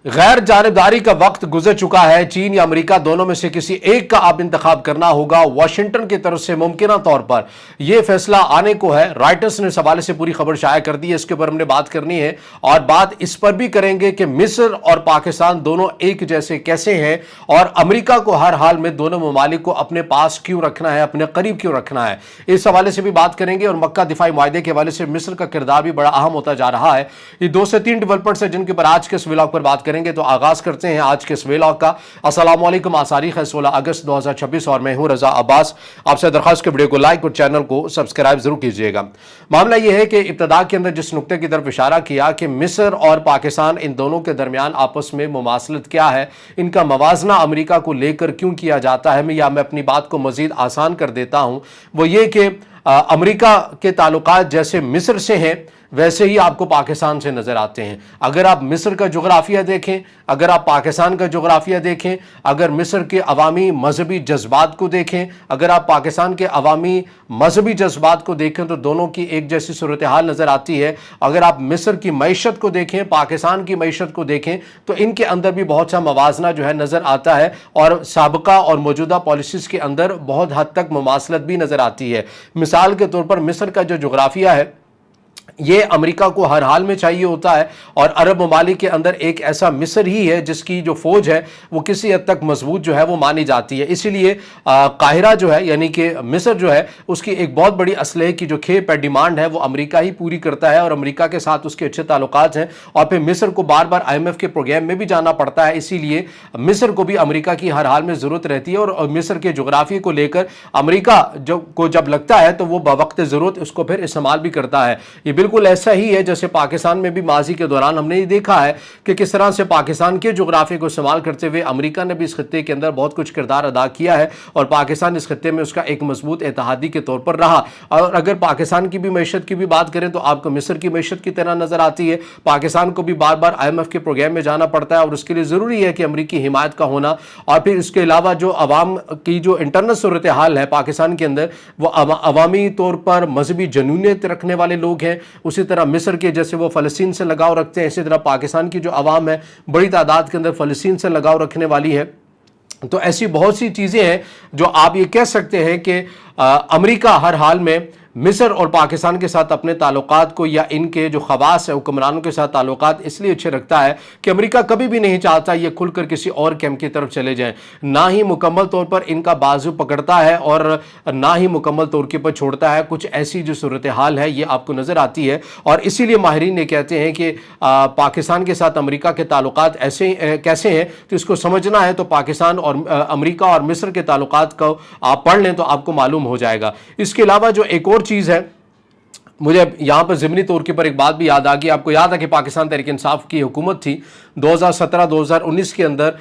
गैर जानिबदारी का वक्त गुजर चुका है। चीन या अमेरिका दोनों में से किसी एक का अब इंतखाब करना होगा। वाशिंगटन की तरफ से मुमकिन तौर पर यह फैसला आने को है। राइटर्स ने इस हवाले से पूरी खबर शाया कर दी है, इसके ऊपर हमने बात करनी है और बात इस पर भी करेंगे कि मिस्र और पाकिस्तान दोनों एक जैसे कैसे हैं और अमेरिका को हर हाल में दोनों ममालिक को अपने पास क्यों रखना है, अपने करीब क्यों रखना है, इस हवाले से भी बात करेंगे। और मक्का दिफाई मुआहदे के हवाले से मिस्र का किरदार भी बड़ा अहम होता जा रहा है। ये 2 से 3 डेवलपमेंट्स है जिनके ऊपर आज के इस व्लॉग पर बात करेंगे। तो आगाज करते हैं आज के इस व्लॉग का। अस्सलाम वालेकुम। आज तारीख है 16 अगस्त 2026 और मैं हूं रजा अब्बास। आपसे दरख्वास्त के वीडियो को लाइक और चैनल को सब्सक्राइब जरूर कीजिएगा। मामला यह है कि इब्तदा के अंदर जिस नुक्ते की तरफ इशारा किया कि मिस्र और पाकिस्तान इन दोनों के दरमियान आपस में मुमासलत क्या है, इनका मवाजना अमेरिका को लेकर क्यों किया जाता है, मैं अपनी बात को मजीद आसान कर देता हूं। वो ये कि अमेरिका के ताल्लुकात जैसे मिस्र से हैं वैसे ही आपको पाकिस्तान से नजर आते हैं। अगर आप मिस्र का जोग्राफिया देखें, अगर आप पाकिस्तान का जोग्राफिया देखें, अगर मिस्र के अवामी मजहबी जज्बात को देखें, अगर आप पाकिस्तान के अवामी मजहबी जज्बात को देखें तो दोनों की एक जैसी सूरत हाल नजर आती है। अगर आप मिस्र की मईशत को देखें, पाकिस्तान की मईशत को देखें तो इनके अंदर भी बहुत सा मवाजना जो है नजर आता है और साबिका और मौजूदा पॉलिसीज के अंदर बहुत हद तक मुमासलत भी नजर आती है। मिसाल के तौर पर मिस्र का जो जोग्राफिया है ये अमेरिका को हर हाल में चाहिए होता है और अरब ममालिक के अंदर एक ऐसा मिस्र ही है जिसकी जो फौज है वो किसी हद तक मजबूत जो है वो मानी जाती है। इसीलिए काहिरा जो है यानी कि मिस्र जो है उसकी एक बहुत बड़ी असलहे की जो खेप है, डिमांड है, वो अमेरिका ही पूरी करता है और अमेरिका के साथ उसके अच्छे ताल्लुकात हैं। और फिर मिस्र को बार बार IMF के प्रोग्राम में भी जाना पड़ता है, इसीलिए मिस्र को भी अमेरिका की हर हाल में ज़रूरत रहती है। और मिस्र के जोग्राफी को लेकर अमेरिका जब लगता है तो वो बवक्त ज़रूरत उसको फिर इस्तेमाल भी करता है। ये बिल्कुल ऐसा ही है जैसे पाकिस्तान में भी माजी के दौरान हमने ये देखा है कि किस तरह से पाकिस्तान के जोग्राफी को इस्तेमाल करते हुए अमेरिका ने भी इस खत्ते के अंदर बहुत कुछ किरदार अदा किया है और पाकिस्तान इस खत्ते में उसका एक मजबूत इत्तेहादी के तौर पर रहा। और अगर पाकिस्तान की भी मैशत की भी बात करें तो आपको मिस्र की मैशत की तरह नजर आती है। पाकिस्तान को भी बार बार IMF के प्रोग्राम में जाना पड़ता है और उसके लिए ज़रूरी है कि अमरीकी हिमायत का होना। और फिर इसके अलावा जो अवाम की जो इंटरनल सूरत हाल है पाकिस्तान के अंदर, वो अवामी तौर पर मजहबी जनूनियत रखने वाले लोग हैं। उसी तरह मिस्र के जैसे वो फ़लस्तीन से लगाव रखते हैं, इसी तरह पाकिस्तान की जो अवाम है बड़ी तादाद के अंदर फ़लस्तीन से लगाव रखने वाली है। तो ऐसी बहुत सी चीज़ें हैं जो आप ये कह सकते हैं कि अमेरिका हर हाल में मिस्र और पाकिस्तान के साथ अपने ताल्लुकात को या इनके जो खवास है हुक्मरानों के साथ ताल्लुकात इसलिए अच्छे रखता है कि अमेरिका कभी भी नहीं चाहता ये खुलकर किसी और कैंप की तरफ चले जाएं। ना ही मुकम्मल तौर पर इनका बाजू पकड़ता है और ना ही मुकम्मल तौर के पर छोड़ता है। कुछ ऐसी जो सूरत हाल है ये आपको नज़र आती है और इसीलिए माहिरीन ये कहते हैं कि पाकिस्तान के साथ अमेरिका के ताल्लुकात ऐसे कैसे हैं, तो इसको समझना है तो पाकिस्तान और अमेरिका और मिस्र के ताल्लुकात को आप पढ़ लें तो आपको मालूम हो जाएगा। इसके अलावा जो एक और चीज़ है, मुझे यहाँ पर ज़िमनी तौर के पर एक बात भी याद आ गई। आपको याद है कि पाकिस्तान तहरीक इंसाफ की हुकूमत थी 2017-2019 के अंदर,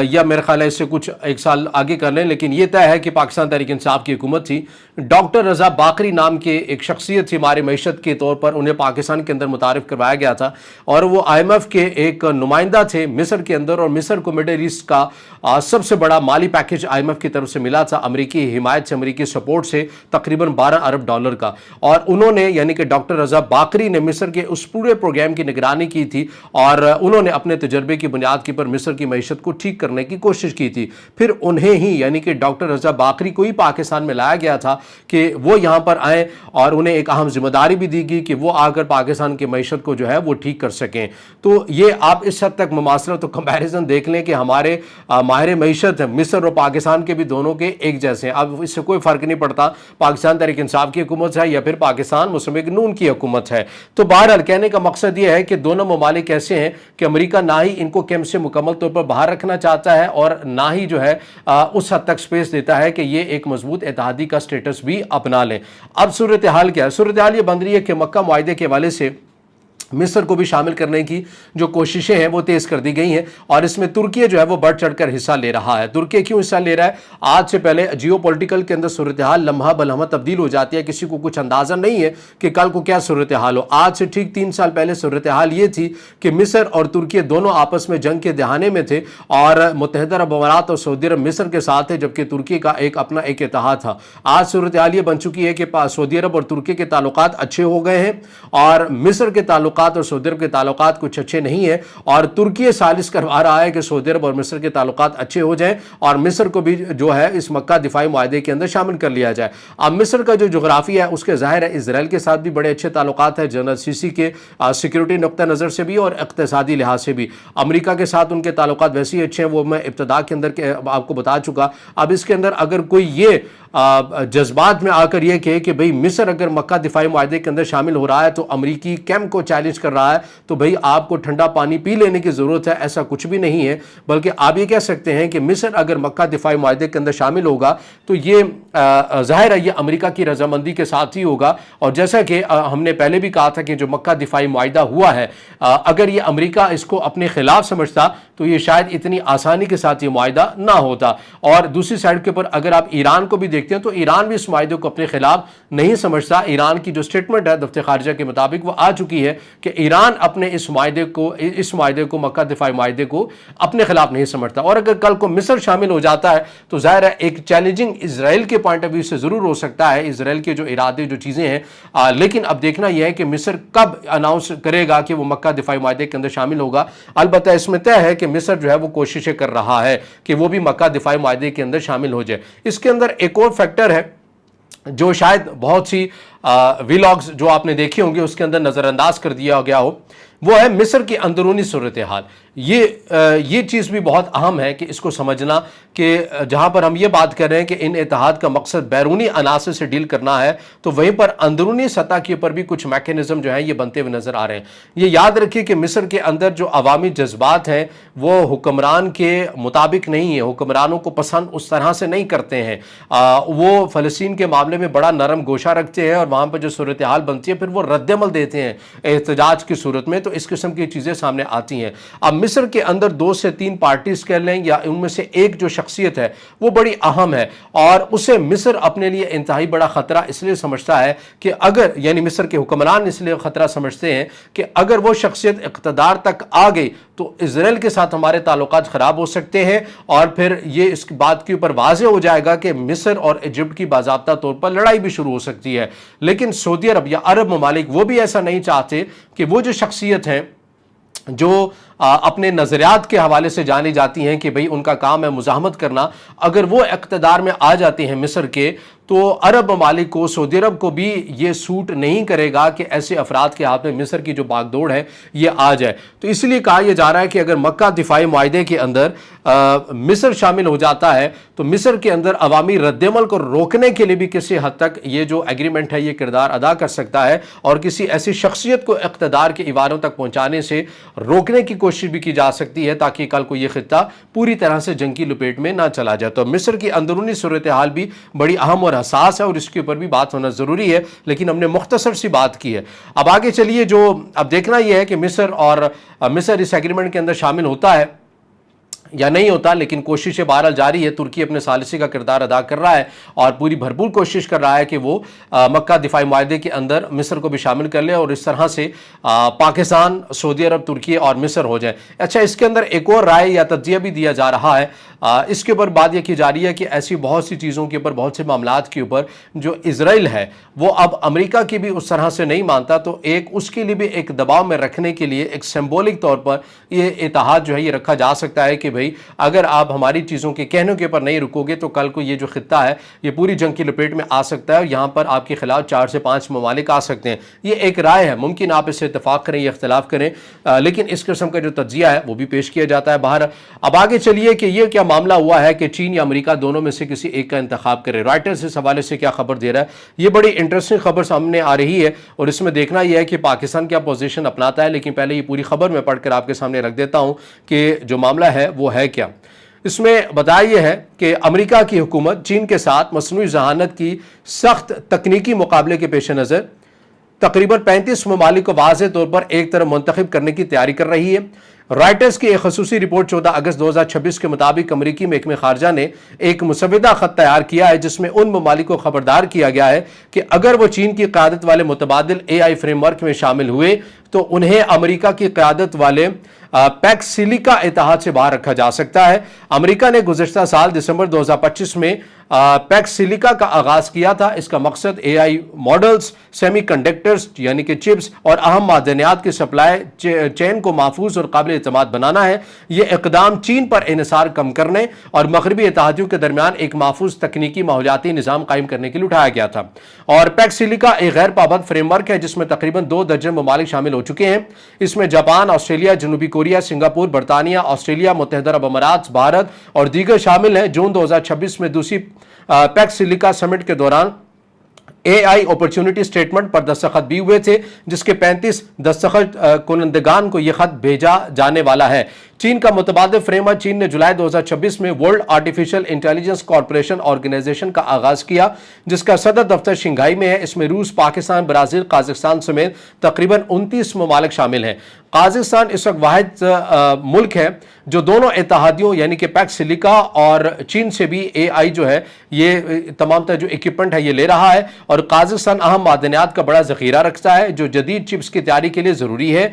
या मेरे ख्याल है इससे कुछ एक साल आगे कर लें, लेकिन ये तय है कि पाकिस्तान तहरीक इंसाफ की हुकूमत थी। डॉक्टर रज़ा बाकरी नाम के एक शख्सियत थी हमारे मैशत के तौर पर, उन्हें पाकिस्तान के अंदर मुतारिफ करवाया गया था और वो IMF के एक नुमाइंदा थे मिस्र के अंदर। और मिस्र को मिडल ईस्ट का सबसे बड़ा माली पैकेज IMF की तरफ से मिला था, अमरीकी हिमायत से, अमरीकी सपोर्ट से, तकरीबन $12 अरब का। और उन्होंने यानी कि डॉक्टर रज़ा बाकरी ने मिस्र के उस पूरे प्रोग्राम की निगरानी की थी और उन्होंने अपने तजर्बे की बुनियाद के पर मिस्र की मैशत को ठीक करने की कोशिश की थी। फिर उन्हें ही यानी कि डॉक्टर रज़ा बाकरी को ही पाकिस्तान में लाया गया था कि वो यहाँ पर आए और उन्हें एक अहम जिम्मेदारी भी दी गई कि वो आकर पाकिस्तान की मैशत को जो है वो ठीक कर सकें। तो ये आप इस हद तक मुमासलत तो कंपैरिजन देख लें कि हमारे माहिर मैशत मिस्र और पाकिस्तान के भी दोनों के एक जैसे हैं। अब इससे कोई फ़र्क नहीं पड़ता पाकिस्तान तहरीक इंसाफ की हुकूमत है या फिर पाकिस्तान मुस्लिम लीग नून की हुकूमत है। तो बहरहाल कहने का मकसद यह है कि दोनों ममालिक ऐसे हैं कि अमेरिका ना ही इनको कैंप से मुकम्मल तौर पर बाहर रखना चाहता है और ना ही जो है उस हद तक स्पेस देता है कि ये एक मजबूत इत्तेहादी का स्टेटस भी अपना लें। अब सूरत हाल क्या है? सूरत हाल ये बन रही है कि मक्का मुआहदे के हवाले से मिस्र को भी शामिल करने की जो कोशिशें हैं वो तेज़ कर दी गई हैं और इसमें तुर्की जो है वो बढ़ चढ़कर हिस्सा ले रहा है। तुर्की क्यों हिस्सा ले रहा है? आज से पहले जियो पॉलिटिकल के अंदर सूरत हाल लम्हा बलम्हा तब्दील हो जाती है, किसी को कुछ अंदाज़ा नहीं है कि कल को क्या सूरत हाल हो। आज से ठीक 3 साल पहले सूरत हाल ये थी कि मिस्र और तुर्की दोनों आपस में जंग के दहाने में थे और मुत्तहिदा अरब अमारात और सऊदी अरब मिस्र के साथ थे, जबकि तुर्की का एक अपना एक इत्तेहाद था। आज सूरत हाल ये बन चुकी है कि सऊदी अरब और तुर्की के ताल्लुकात अच्छे हो गए हैं और मिस्र के ताल्लुकात ताल्लुकात और सऊदी अरब के ताल्लुकात कुछ अच्छे नहीं है, और तुर्की साजिश करवा रहा है कि सऊदी अरब और मिस्र के ताल्लुकात अच्छे हो जाएं और मिस्र को भी जो है इस मक्का दिफाई मुआहदे के अंदर शामिल कर लिया जाए। अब मिस्र का जो जोग्राफिया है उसके ज़ाहिर है इजराइल के साथ भी बड़े अच्छे ताल्लुकात है, जनरल सीसी के सिक्योरिटी नुक्ता नज़र से भी और इक़्तिसादी लिहाज से भी। अमेरिका के साथ उनके ताल्लुकात वैसे ही अच्छे हैं, वो मैं इब्तिदा के अंदर आपको बता चुका। अब इसके अंदर अगर कोई ये जज्बात में आकर ये कहे कि भाई मिस्र अगर मक्का दिफाई मुआहदे के अंदर शामिल हो रहा है तो अमरीकी कैंप को चैलेंज कर रहा है, तो भाई आपको ठंडा पानी पी लेने की ज़रूरत है, ऐसा कुछ भी नहीं है। बल्कि आप ये कह सकते हैं कि मिस्र अगर मक्का दिफाई मुआहदे के अंदर शामिल होगा तो ये ज़ाहिर है ये अमरीका की रजामंदी के साथ ही होगा। और जैसा कि हमने पहले भी कहा था कि जो मक्का दिफाई मुआहदा हुआ है, अगर ये अमरीका इसको अपने खिलाफ समझता तो ये शायद इतनी आसानी के साथ ये मुआहदा ना होता। और दूसरी साइड के ऊपर अगर आप ईरान को भी देखते हैं तो ईरान भी इस मुआहदे को अपने खिलाफ नहीं समझता। ईरान की जो स्टेटमेंट है दफ्तर खारिजा के मुताबिक वो आ चुकी है कि ईरान अपने इस मुआहदे को मक्का दिफाई मुआहदे को अपने खिलाफ नहीं समझता। और अगर कल को मिस्र शामिल हो जाता है तो जाहिर है एक चैलेंजिंग इजराइल के पॉइंट ऑफ व्यू से जरूर हो सकता है, इजराइल के जो इरादे जो चीज़ें हैं। लेकिन अब देखना यह है कि मिस्र कब अनाउंस करेगा कि वो मक्का दिफाई मुआहदे के अंदर शामिल होगा। अलबत्ता इसमें तय है कि मिस्र जो है वो कोशिशें कर रहा है कि वो भी मक्का दिफाई मुआहदे के अंदर शामिल हो जाए। इसके अंदर एक और फैक्टर है जो शायद बहुत सी व्लॉग्स जो आपने देखे होंगे उसके अंदर नज़रअंदाज कर दिया गया हो, वो है मिस्र की अंदरूनी सूरत हाल। ये चीज़ भी बहुत अहम है कि इसको समझना कि जहाँ पर हम ये बात कर रहे हैं कि इन इत्तेहाद का मकसद बैरूनी अनासर से डील करना है, तो वहीं पर अंदरूनी सतह के ऊपर भी कुछ मैकेनिज्म जो है ये बनते हुए नज़र आ रहे हैं। ये याद रखिए कि मिस्र के अंदर जो अवामी जज्बात हैं वो हुक्मरान के मुताबिक नहीं है, हुक्मरानों को पसंद उस तरह से नहीं करते हैं। वो फ़लस्तीन के मामले में बड़ा नरम गोशा रखते हैं और वहाँ पर जो सूरत हाल बनती है फिर वो रद्दमल देते हैं एहतजाज की सूरत में, तो इस किस्म की चीज़ें सामने आती हैं। अब मिस्र के अंदर 2 से 3 पार्टीज कह लें या उनमें से एक जो शख्सियत है वो बड़ी अहम है और उसे मिस्र अपने लिए इंतहाई बड़ा खतरा इसलिए समझता है कि अगर यानी मिस्र के हुक्मरान इसलिए खतरा समझते हैं कि अगर वो शख्सियत इक़्तिदार तक आ गई तो इजराइल के साथ हमारे ताल्लुकात ख़राब हो सकते हैं और फिर ये इस बात के ऊपर वाज़ेह हो जाएगा कि मिस्र और इजिप्ट की बाज़ाब्ता तौर पर लड़ाई भी शुरू हो सकती है। लेकिन सऊदी अरब या अरब ममालिक वो भी ऐसा नहीं चाहते कि वो जो शख्सियत है जो अपने नज़रियात के हवाले से जानी जाती हैं कि भाई उनका काम है मुज़ाहमत करना, अगर वो इक़्तिदार में आ जाते हैं मिस्र के, तो अरब ममालिक को सऊदी अरब को भी ये सूट नहीं करेगा कि ऐसे अफराद के हाथ में मिस्र की जो बागडोर है ये आ जाए। तो इसलिए कहा यह जा रहा है कि अगर मक्का दिफाई मुआहदे के अंदर मिस्र शामिल हो जाता है तो मिस्र के अंदर अवामी रद्दमल को रोकने के लिए भी किसी हद तक ये जो एग्रीमेंट है ये किरदार अदा कर सकता है और किसी ऐसी शख्सियत को इक़्तिदार के इवारों तक पहुँचाने से रोकने की कोशिश भी की जा सकती है ताकि कल को ये खित्ता पूरी तरह से जंग की लपेट में ना चला जाए। तो मिस्र की अंदरूनी सूरत हाल भी बड़ी अहम और हसास है और इसके ऊपर भी बात होना ज़रूरी है, लेकिन हमने मुख्तसर सी बात की है। अब आगे चलिए, जो अब देखना यह है कि मिस्र इस एग्रीमेंट के अंदर शामिल होता है या नहीं होता, लेकिन कोशिशें बहरहाल जारी है। तुर्की अपने सालिसी का किरदार अदा कर रहा है और पूरी भरपूर कोशिश कर रहा है कि वो मक्का दिफाई मुआहदे के अंदर मिस्र को भी शामिल कर ले और इस तरह से पाकिस्तान, सऊदी अरब, तुर्की और मिस्र हो जाए। अच्छा, इसके अंदर एक और राय या तज्जिया भी दिया जा रहा है, इसके ऊपर बात यह की जा रही है कि ऐसी बहुत सी चीज़ों के ऊपर, बहुत से मामलात के ऊपर जो इजराइल है वो अब अमेरिका की भी उस तरह से नहीं मानता, तो एक उसके लिए भी एक दबाव में रखने के लिए एक सिंबॉलिक तौर पर ये इत्तेहाद जो है ये रखा जा सकता है कि भाई अगर आप हमारी चीज़ों के कहने के ऊपर नहीं रुकोगे तो कल को ये जो खित्ता है ये पूरी जंग की लपेट में आ सकता है और यहाँ पर आपके खिलाफ 4 से 5 ममालिक आ सकते हैं। ये एक राय है, मुमकिन आप इससे इत्तेफाक करें या इख्तलाफ करें, लेकिन इस किस्म का जो तज्जिया है वो भी पेश किया जाता है बाहर। अब आगे चलिए कि ये क्या मामला हुआ है कि चीन या अमेरिका दोनों में से किसी एक का इंतखाब करे। रॉयटर्स इस हवाले से क्या खबर दे रहा है, ये बड़ी इंटरेस्टिंग खबर सामने आ रही है और इसमें देखना यह है कि पाकिस्तान क्या पोजीशन अपनाता है। लेकिन पहले ये पूरी खबर मैं पढ़कर आपके सामने रख देता हूं कि जो मामला है वो है क्या। इसमें बताया यह है कि अमेरिका की हुकूमत चीन के साथ मसनूई जहानत की सख्त तकनीकी मुकाबले के पेश नज़र तकरीबन 35 ममालिक को वाज़ेह तौर पर एक तरफ मुंतखब करने की तैयारी कर रही है। रॉयटर्स की एक खसूसी रिपोर्ट 14 अगस्त 2026 के मुताबिक अमरीकी महकमे खारजा ने एक मुसविदा खत तैयार किया है जिसमें उन ममालिक को खबरदार किया गया है कि अगर वो चीन की क़यादत वाले मुतबादिल AI फ्रेमवर्क में शामिल हुए तो उन्हें अमेरिका की क़यादत वाले पैक्स सिलिका इत्तेहाद से बाहर रखा जा सकता है। अमेरिका ने गुज़श्ता साल दिसंबर 2025 में पैक्स सिलिका का आगाज किया था। इसका मकसद एआई मॉडल्स, सेमीकंडक्टर्स यानी कि चिप्स और अहम मादनियात की सप्लाई चेन को महफूज और काबिल एतमाद बनाना है। यह इकदाम चीन पर इन्हिसार कम करने और मगरबी इत्तेहादियों के दरमियान एक महफूज तकनीकी माहौलियाती निज़ाम कायम करने के लिए उठाया गया था। और पैक्स सिलिका एक गैर पाबंद फ्रेमवर्क है जिसमें तकरीबन 2 दर्जन ममालिक शामिल हो चुके हैं। इसमें जापान, ऑस्ट्रेलिया, जनूबी कोरिया, सिंगापुर, बरतानिया, ऑस्ट्रेलिया, मुत्तहिदा अरब अमारात, भारत और दीगर शामिल हैं। जून 2026 में दूसरी पैक्स सिलिका समिट के दौरान एआई अपॉर्चुनिटी स्टेटमेंट पर दस्तखत भी हुए थे, जिसके 35 दस्तखत कुनंदगान को यह खत भेजा जाने वाला है। चीन का मुतबादिल फ्रेमवर्क चीन ने जुलाई 2026 में world artificial intelligence corporation organization का आगाज किया, जिसका सदर दफ्तर शंघाई में है। इसमें रूस, पाकिस्तान, ब्राजील, काजाकिस्तान समेत तकरीबन 29 ममालिक शामिल हैं। काजाकिस्तान इस वक्त वाहिद मुल्क है जो दोनों इत्तेहादियों यानी कि पैक्स सिलिका और चीन से भी एआई जो है ये तमाम जो इक्विपमेंट है ये ले रहा है। और काजाकिस्तान अहम मादनियात का बड़ा जखीरा रखता है जो जदीद चिप्स की तैयारी के लिए ज़रूरी है।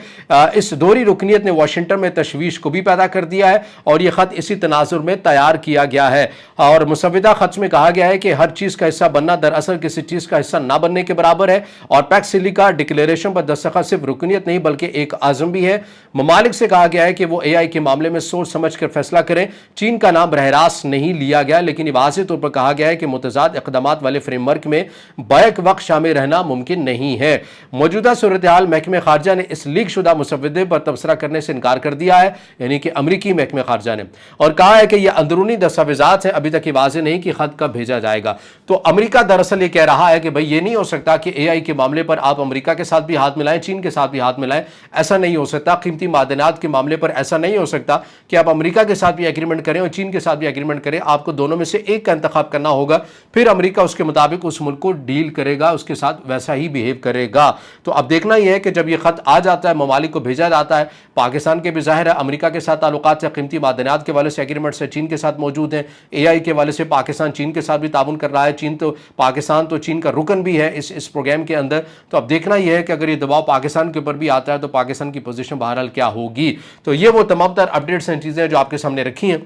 इस दोहरी रुकनीत ने वाशिंगटन में तशवीश को भी पैदा कर दिया है और यह खत इसी तनाजुर में तैयार किया गया है। और मुसविदा खत में कहा गया है कि हर चीज़ का हिस्सा बनना दरअसल किसी चीज़ का हिस्सा ना बनने के बराबर है। और पैक्स सिलिका डिक्लेरेशन पर दस्तखत सिर्फ रुकनीत नहीं बल्कि एक आज़म भी है। ममालिक से कहा गया है कि वो एआई के मामले में सोच समझ कर फैसला करें। चीन का नाम बरह रास्त नहीं लिया गया, लेकिन वाज़ेह तौर पर कहा गया है कि मुतज़ाद इक़दामात वाले फ्रेमवर्क में बैक वक्त शामिल रहना मुमकिन नहीं है। मौजूदा सूरत हाल महकमे खारजा ने इस लीक शुदा मुसवदे पर तबसरा करने से इनकार कर दिया है, यानी कि अमरीकी महकमे खारजा ने, और कहा है कि यह अंदरूनी दस्तावेजात है, अभी तक ये वाज़ेह नहीं कि खत कब भेजा जाएगा। तो अमरीका दरअसल ये कह रहा है कि भाई ये नहीं हो सकता कि एआई के मामले पर आप अमरीका के साथ भी हाथ मिलाएं, चीन के साथ भी हाथ मिलाएं, ऐसा नहीं हो सकता। कीमती मादनात के मामले पर ऐसा नहीं हो सकता कि आप अमरीका के साथ भी एग्रीमेंट करें और चीन के साथ भी एग्रीमेंट करें। आपको दोनों में से एक का इंतखाब करना होगा, फिर अमरीका उसके मुताबिक उस मुल्क को डील करेगा, उसके साथ वैसा ही बिहेव करेगा। तो अब देखना यह है कि जब यह खत आ जाता है, ममालिक को भेजा जाता है, पाकिस्तान के भी जाहिर है अमरीका के साथ ताल्लुकात से, कीमती मादनात के वाले से एग्रीमेंट से चीन के साथ मौजूद हैं। एआई के वाले से पाकिस्तान चीन के साथ भी ताउन कर रहा है। पाकिस्तान तो चीन का रुकन भी है इस प्रोग्राम के अंदर। तो अब देखना यह है कि अगर ये दबाव पाकिस्तान के ऊपर भी आता है तो पाकिस्तान की पोजीशन बहरहाल क्या होगी। तो ये वो तमाम तर अपडेट्स हैं, चीज़ें जो आपके सामने रखी हैं।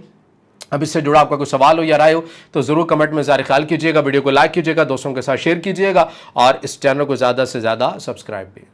अब इससे जुड़ा आपका कोई सवाल हो या राय हो तो ज़रूर कमेंट में ज़ाहिर ख्याल कीजिएगा, वीडियो को लाइक कीजिएगा, दोस्तों के साथ शेयर कीजिएगा और इस चैनल को ज़्यादा से ज़्यादा सब्सक्राइब भी।